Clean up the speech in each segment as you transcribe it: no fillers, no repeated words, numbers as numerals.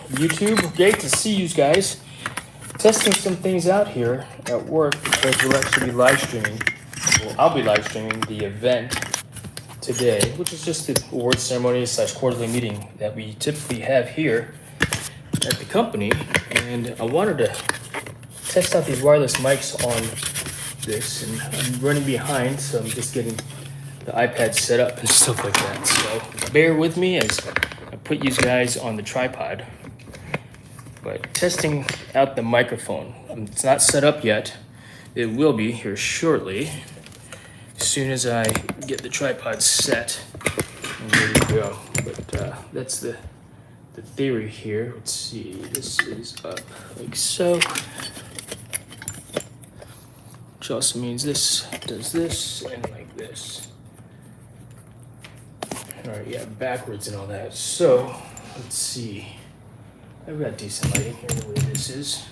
YouTube. Great to see you guys. Testing some things out here at work because we'll actually be live streaming. Well, I'll be live streaming the event today, which is just the award ceremony / quarterly meeting that we typically have here at the company. And I wanted to test out these wireless mics on this, and I'm running behind, so I'm just getting the iPad set up and stuff like that. So bear with me as I put you guys on the tripod. But testing out the microphone. It's not set up yet. It will be here shortly, as soon as I get the tripod set and ready to go. But that's the theory here. Let's see, this is up like so. Which also means this does this and like this. All right, yeah, backwards and all that. So let's see. I've got decent lighting here the way this is.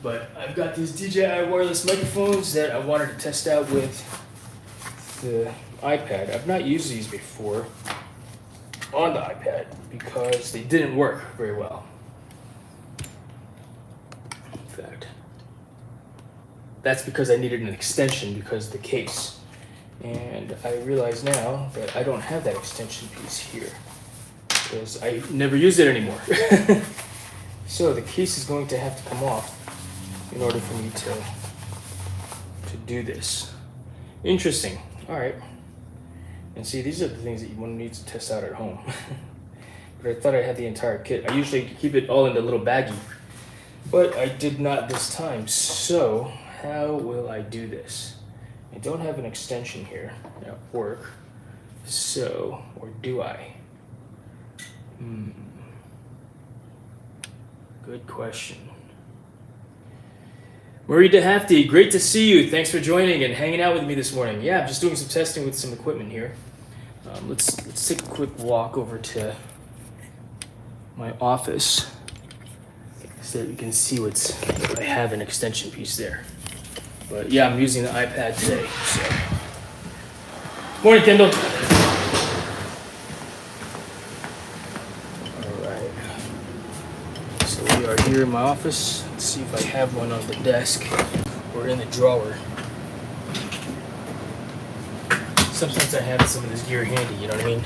But I've got these DJI wireless microphones that I wanted to test out with the iPad. I've not used these before on the iPad because they didn't work very well. In fact, that's because I needed an extension because of the case. And I realize now that I don't have that extension piece here because I never use it anymore. So the case is going to have to come off in order for me to do this. Interesting. All right. And see, these are the things that one needs to test out at home. But I thought I had the entire kit. I usually keep it all in the little baggie, but I did not this time. So how will I do this? I don't have an extension here at work, so, or do I? Good question. Marie DeHafty, great to see you. Thanks for joining and hanging out with me this morning. Yeah, I'm just doing some testing with some equipment here. Let's take a quick walk over to my office so that you can see I have an extension piece there. But yeah, I'm using the iPad today. So. Morning, Kendall. All right. So we are here in my office. Let's see if I have one on the desk or in the drawer. Sometimes I have some of this gear handy, you know what I mean?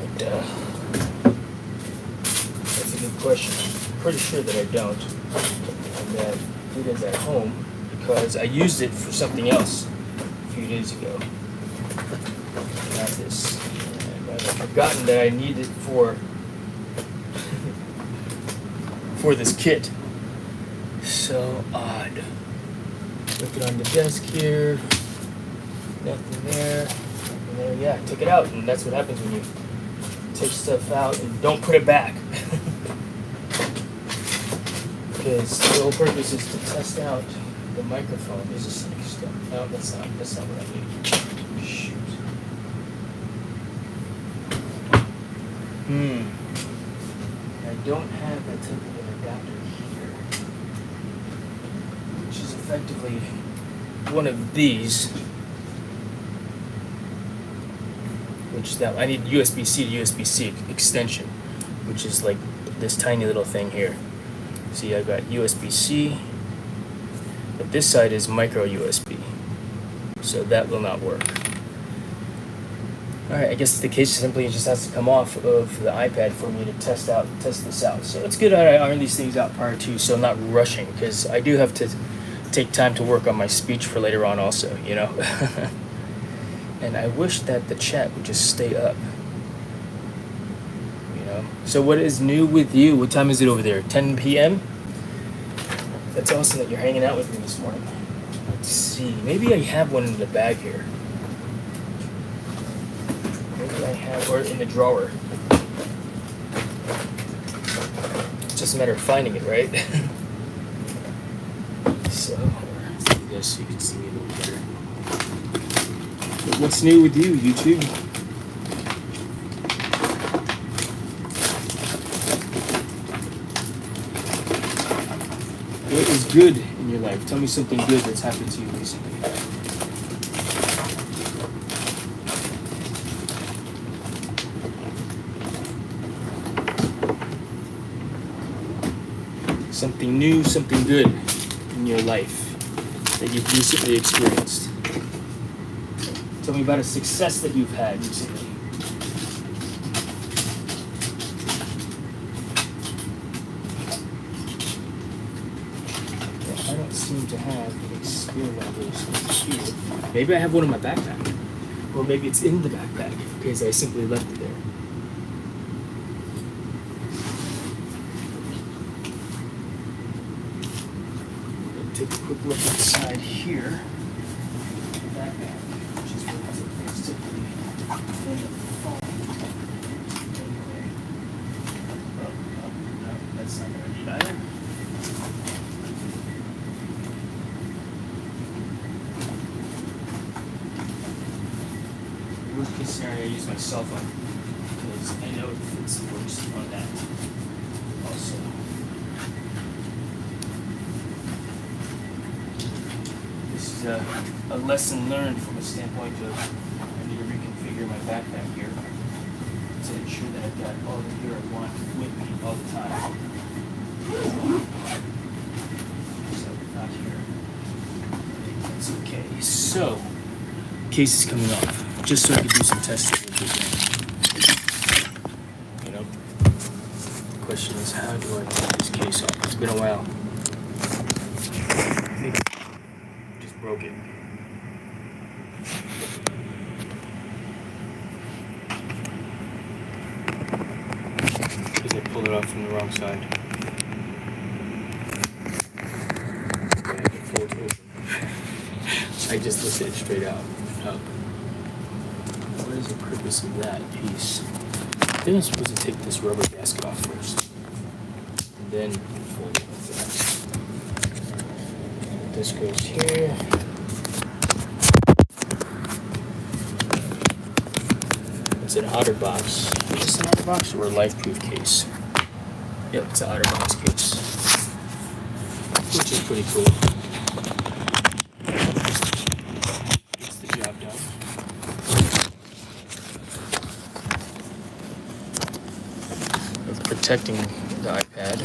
But that's a good question. I'm pretty sure that I don't. And that it is at home because I used it for something else a few days ago. Not this. And I've forgotten that I need it for this kit. So odd. Looking on the desk here. Nothing there. Nothing there. Yeah, I took it out, and that's what happens when you take stuff out and don't put it back. Because the whole purpose is to test out the microphone. Is this an extent? No, that's not what I need. Shoot. I don't have that type of an adapter here, which is effectively one of these. Which now I need USB-C to USB-C extension, which is like this tiny little thing here. See, I've got USB-C, but this side is micro USB, so that will not work. All right, I guess the case simply just has to come off of the iPad for me to test this out. So it's good that I iron these things out prior to, so I'm not rushing, because I do have to take time to work on my speech for later on also, you know? And I wish that the chat would just stay up. So what is new with you? What time is it over there? 10 p.m.? That's awesome that you're hanging out with me this morning. Let's see. Maybe I have one in the bag here. Maybe I have, or in the drawer. It's just a matter of finding it, right? So, let's do this so you can see me a little better. But what's new with you, YouTube? What is good in your life? Tell me something good that's happened to you recently. something new, something good in your life that you've recently experienced. Tell me about a success that you've had recently. I don't seem to have any spear welders here. Maybe I have one in my backpack. Or maybe it's in the backpack because I simply left it there. Take a quick look inside here. Backpack, which is where it's supposed to be. No, that's not gonna need either. Worst case scenario, I use my cell phone because I know it fits the worst on that. Also. This is a lesson learned from a standpoint of I need to reconfigure my backpack here to ensure that I've got all the gear I want with me all the time. So not here. That's okay. So case is coming off. Just so I could do some testing with this thing. You know? The question is, how do I take this case off? It's been a while. I think I just broke it. Because I pulled it off from the wrong side. Okay, I can fold it open. I just lifted it straight out. Up. What is the purpose of that piece? I think I'm supposed to take this rubber gasket off first, and then fold it like that. This goes here. It's an OtterBox. Is this an OtterBox or a LifeProof case? Yep, it's an OtterBox case, which is pretty cool. Gets the job done. Protecting the iPad.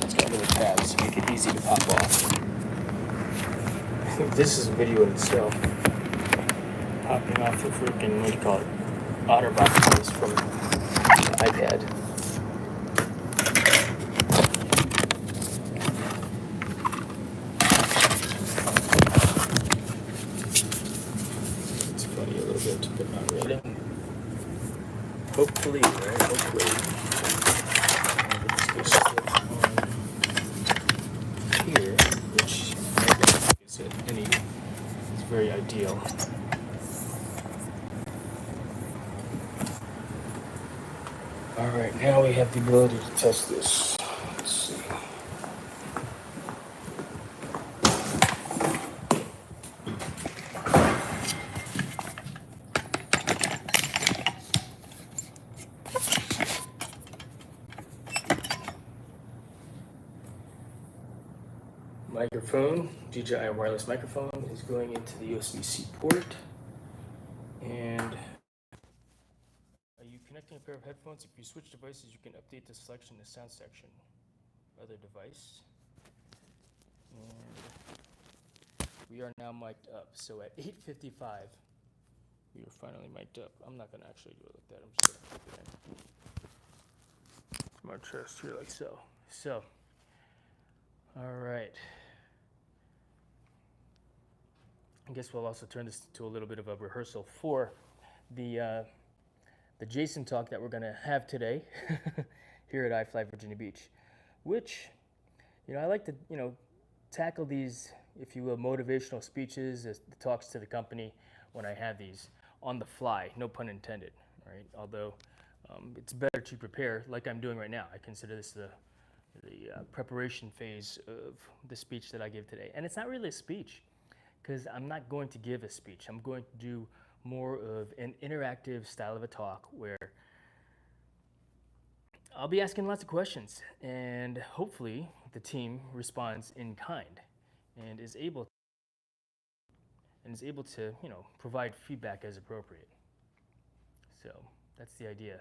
It's got little tabs to make it easy to pop off. I think this is a video in itself. Popping off the freaking, what do you call it? OtterBox case from the iPad. But not really. Hopefully, right? Hopefully. This goes on here, which is very ideal. Alright, now we have the ability to test this. Let's see. Microphone, DJI wireless microphone is going into the USB-C port. And are you connecting a pair of headphones? If you switch devices, you can update the selection in the sound section. Other device. And we are now mic'd up. So at 8:55, we are finally mic'd up. I'm not going to actually do it like that. I'm just going to click it in from our chest here like so. So, all right. I guess we'll also turn this to a little bit of a rehearsal for the Jason talk that we're going to have today here at iFly Virginia Beach, which, I like to, tackle these, if you will, motivational speeches, as the talks to the company when I have these on the fly, no pun intended, right? Although it's better to prepare like I'm doing right now. I consider this the preparation phase of the speech that I give today. And it's not really a speech, because I'm not going to give a speech. I'm going to do more of an interactive style of a talk where I'll be asking lots of questions, and hopefully the team responds in kind and is able to. and is able to, provide feedback as appropriate. So that's the idea.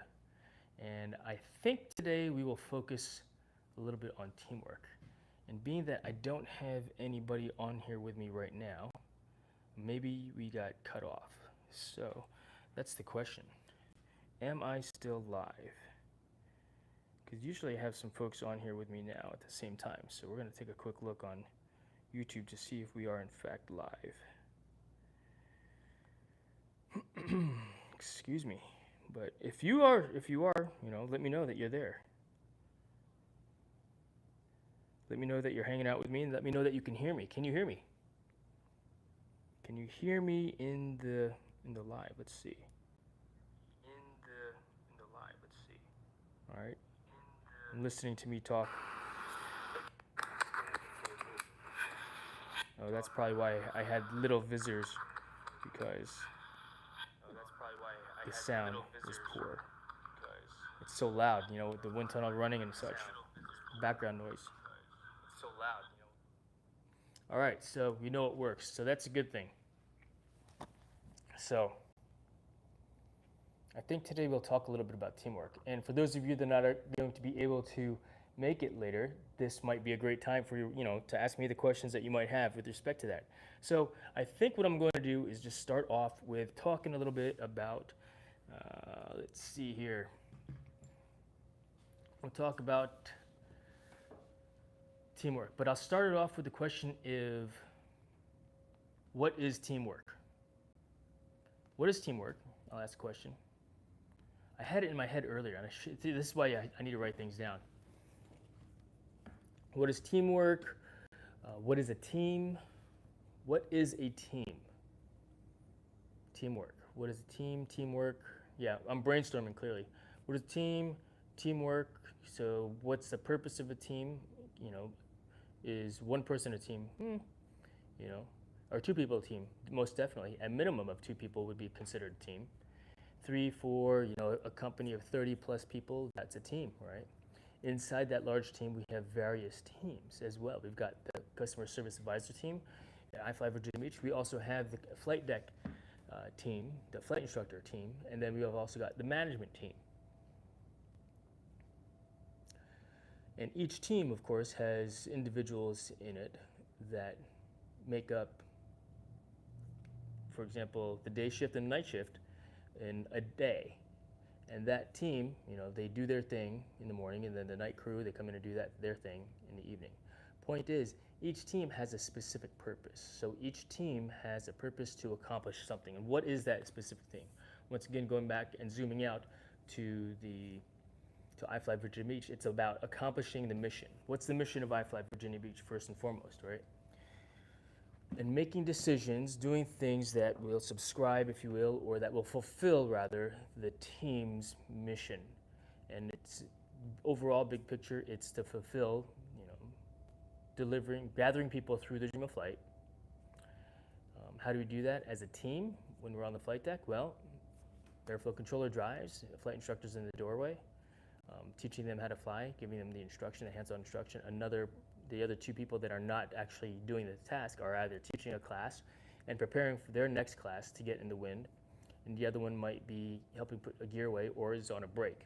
And I think today we will focus a little bit on teamwork. And being that I don't have anybody on here with me right now, maybe we got cut off. So that's the question. Am I still live? Because usually I have some folks on here with me now at the same time. So we're going to take a quick look on YouTube to see if we are in fact live. Excuse me. But if you are, let me know that you're there. Let me know that you're hanging out with me, and let me know that you can hear me. Can you hear me? Can you hear me in the live? Let's see. In the live, let's see. All right. I'm listening to me talk. Oh, that's probably why I had little visitors, because the sound is poor. It's so loud, with the wind tunnel running and such. Background noise. It's so loud, All right, so we know it works, so that's a good thing. So I think today we'll talk a little bit about teamwork. And for those of you that are going to be able to make it later, this might be a great time for you, to ask me the questions that you might have with respect to that. So I think what I'm going to do is just start off with talking a little bit about, let's see here. We'll talk about teamwork, but I'll start it off with the question of, what is teamwork? What is teamwork? I'll ask a question. I had it in my head earlier, and this is why I need to write things down. What is teamwork? What is a team? What is a team? Teamwork. What is a team? Teamwork. Yeah, I'm brainstorming clearly. What is a team? Teamwork. So what's the purpose of a team? Is one person a team? Or two people a team? Most definitely. A minimum of two people would be considered a team. 3, 4, a company of 30 plus people, that's a team, right? Inside that large team, we have various teams as well. We've got the customer service advisor team at iFly Virginia Beach. We also have the flight deck team, the flight instructor team, and then we have also got the management team. And each team, of course, has individuals in it that make up, for example, the day shift and night shift in a day. And that team, they do their thing in the morning, and then the night crew, they come in and do their thing in the evening. Point is, each team has a specific purpose. So each team has a purpose to accomplish something. And what is that specific thing? Once again, going back and zooming out to iFly Virginia Beach, it's about accomplishing the mission. What's the mission of iFly Virginia Beach, first and foremost, right? And making decisions, doing things that will subscribe, if you will, or that will fulfill, rather, the team's mission. And it's overall, big picture, it's to fulfill, gathering people through the dream of flight. How do we do that as a team when we're on the flight deck? Well, airflow controller drives, the flight instructor's in the doorway, teaching them how to fly, giving them the instruction, the hands-on instruction. The other two people that are not actually doing the task are either teaching a class and preparing for their next class to get in the wind, and the other one might be helping put a gear away or is on a break.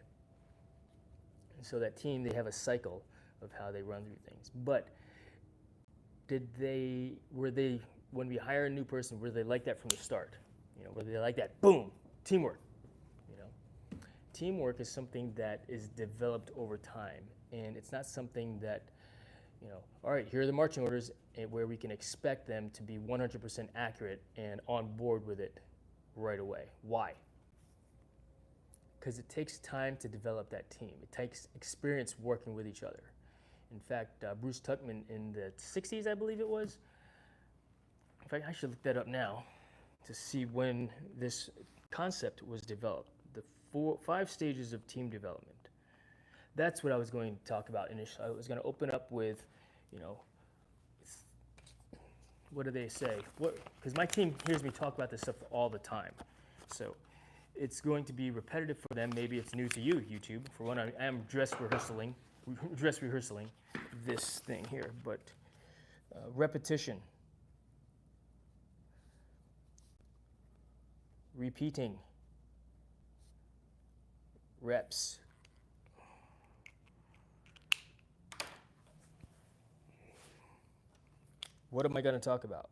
And so that team, they have a cycle of how they run through things. But when we hire a new person, were they like that from the start? Were they like that, boom, teamwork? Teamwork is something that is developed over time, and it's not something that, all right, here are the marching orders, where we can expect them to be 100% accurate and on board with it right away. Why? Because it takes time to develop that team. It takes experience working with each other. In fact, Bruce Tuckman in the 60s, I believe it was. In fact, I should look that up now to see when this concept was developed. The 5 stages of team development. That's what I was going to talk about initially. I was going to open up with, what do they say? Because my team hears me talk about this stuff all the time. So it's going to be repetitive for them. Maybe it's new to you, YouTube. For one, I am dress rehearsing this thing here, but repetition. repeating. Reps. What am I going to talk about?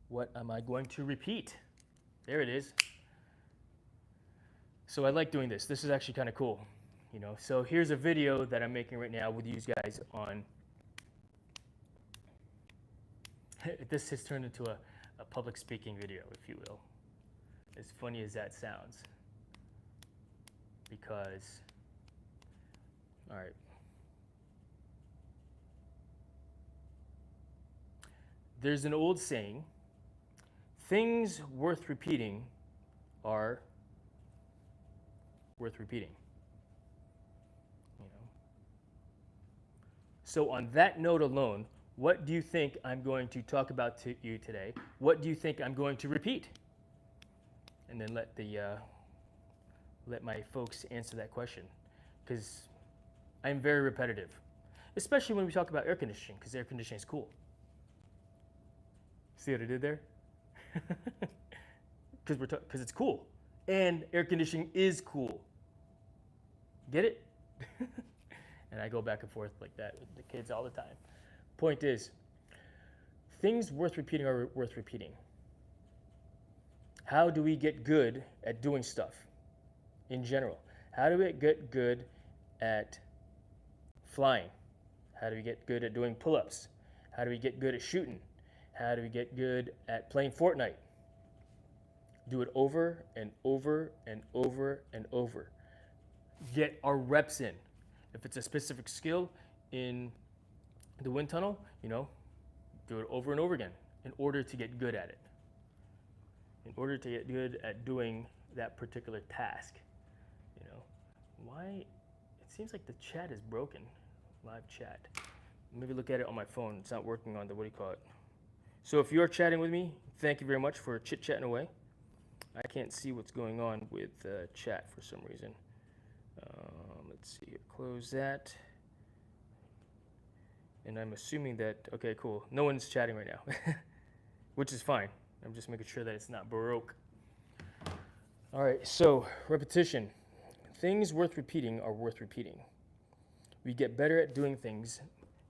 What am I going to repeat? There it is. So I like doing this. This is actually kind of cool. You know, so here's a video that I'm making right now with you guys on. This has turned into a public speaking video, if you will. As funny as that sounds. Because, all right. There's an old saying, things worth repeating are worth repeating. You know. So on that note alone, what do you think I'm going to talk about to you today? What do you think I'm going to repeat? And then let my folks answer that question, because I'm very repetitive, especially when we talk about air conditioning, because air conditioning is cool. See what I did there? Because it's cool, and air conditioning is cool. Get it? And I go back and forth like that with the kids all the time. Point is, things worth repeating are worth repeating. How do we get good at doing stuff in general? How do we get good at flying? How do we get good at doing pull-ups? How do we get good at shooting? How do we get good at playing Fortnite? Do it over and over and over and over. Get our reps in. If it's a specific skill in the wind tunnel, you know, do it over and over again in order to get good at it. In order to get good at doing that particular task, you know. Why? It seems like the chat is broken. Live chat. Maybe look at it on my phone. It's not working on the, what do you call it? So if you're chatting with me, thank you very much for chit-chatting away. I can't see what's going on with chat for some reason. Let's see here. Close that. And I'm assuming that, okay, cool. No one's chatting right now, which is fine. I'm just making sure that it's not baroque. All right, so repetition. Things worth repeating are worth repeating. We get better at doing things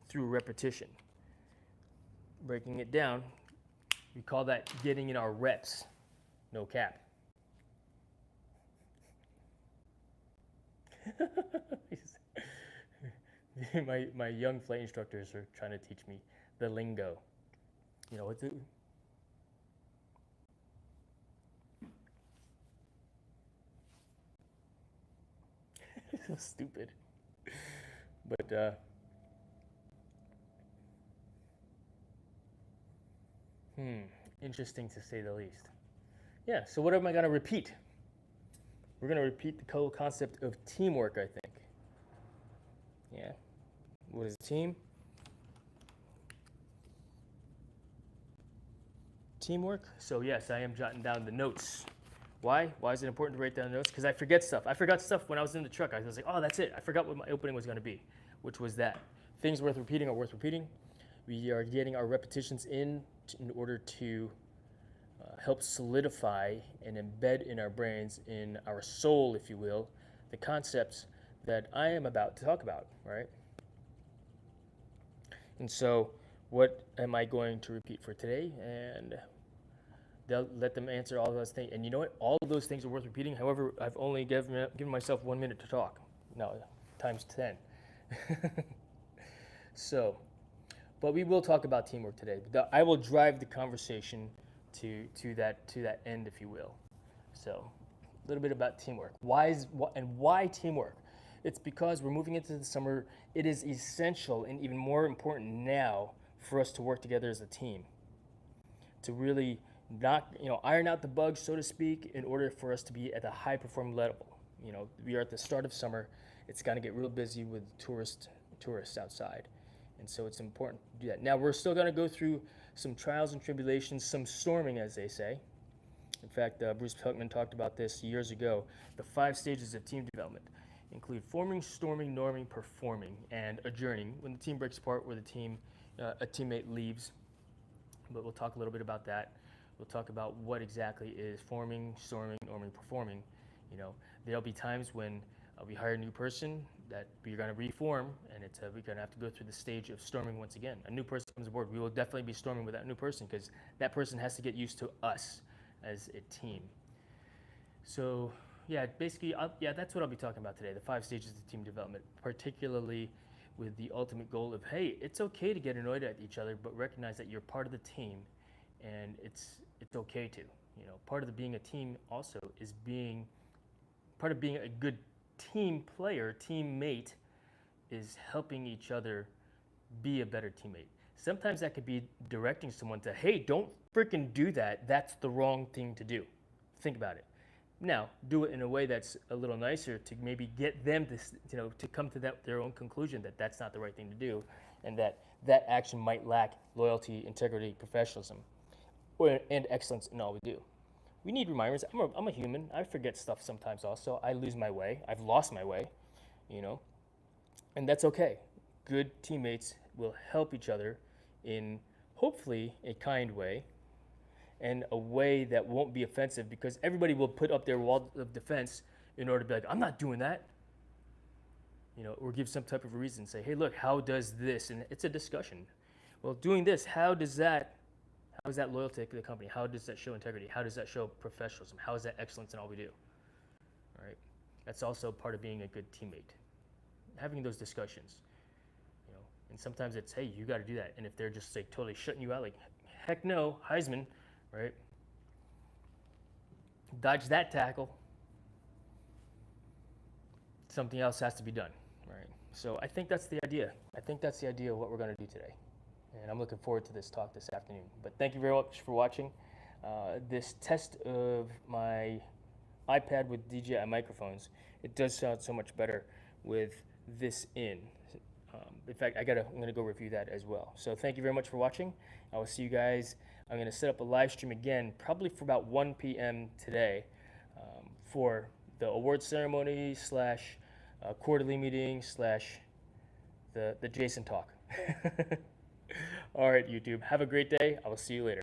through repetition. Breaking it down, we call that getting in our reps. No cap. my young flight instructors are trying to teach me the lingo. You know, what's it? So stupid. But interesting to say the least. Yeah, so what am I going to repeat? We're going to repeat the whole concept of teamwork, I think. Yeah. What is a team? Teamwork. So yes, I am jotting down the notes. Why? Why is it important to write down the notes? Because I forget stuff. I forgot stuff when I was in the truck. I was like, oh, that's it. I forgot what my opening was going to be, which was that. Things worth repeating are worth repeating. We are getting our repetitions in order to help solidify and embed in our brains, in our soul, if you will, the concepts that I am about to talk about, right? And so what am I going to repeat for today? And they'll let them answer all those things. And you know what? All of those things are worth repeating. However, I've only given myself 1 minute to talk. No, times 10. So, but we will talk about teamwork today. I will drive the conversation to that end, if you will. So, a little bit about teamwork. Why teamwork? It's because we're moving into the summer. It is essential and even more important now for us to work together as a team, to really iron out the bugs, so to speak, in order for us to be at a high performing level. You know, we are at the start of summer. It's going to get real busy with tourists outside. And so it's important to do that. Now, we're still going to go through some trials and tribulations, some storming, as they say. In fact, Bruce Pelkman talked about this years ago. The 5 stages of team development include forming, storming, norming, performing, and adjourning, when the team breaks apart or the team a teammate leaves, but we'll talk a little bit about that. We'll talk about what exactly is forming, storming, norming, performing. You know, there'll be times when we hire a new person that we're going to reform, and we're going to have to go through the stage of storming once again. A new person comes aboard. We will definitely be storming with that new person because that person has to get used to us as a team. So, yeah, basically, that's what I'll be talking about today, the 5 stages of team development, particularly with the ultimate goal of, hey, it's okay to get annoyed at each other, but recognize that you're part of the team, and it's okay to. You know, part of the being a team also is part of being a good team player, teammate, is helping each other be a better teammate. Sometimes that could be directing someone to, hey, don't freaking do that. That's the wrong thing to do. Think about it. Now, do it in a way that's a little nicer to maybe get them to come to their own conclusion that that's not the right thing to do, and that action might lack loyalty, integrity, professionalism, and excellence in all we do. We need reminders. I'm a human. I forget stuff sometimes also. I lose my way. I've lost my way, and that's okay. Good teammates will help each other in hopefully a kind way, and a way that won't be offensive, because everybody will put up their wall of defense in order to be like, I'm not doing that. Or give some type of reason. Say, hey, look, how does this? And it's a discussion. Well, doing this, how is that loyalty to the company? How does that show integrity? How does that show professionalism? How is that excellence in all we do? All right. That's also part of being a good teammate. Having those discussions. And sometimes it's, hey, you got to do that. And if they're just like totally shutting you out, like, heck no, Heisman, right? Dodge that tackle. Something else has to be done, right? So I think that's the idea. I think that's the idea of what we're going to do today. And I'm looking forward to this talk this afternoon. But thank you very much for watching this test of my iPad with DJI microphones. It does sound so much better with this in. In fact, I'm going to go review that as well. So thank you very much for watching. I will see you guys. I'm going to set up a live stream again, probably for about 1 p.m. today, for the award ceremony / quarterly meeting / the Jason talk. All right, YouTube. Have a great day. I will see you later.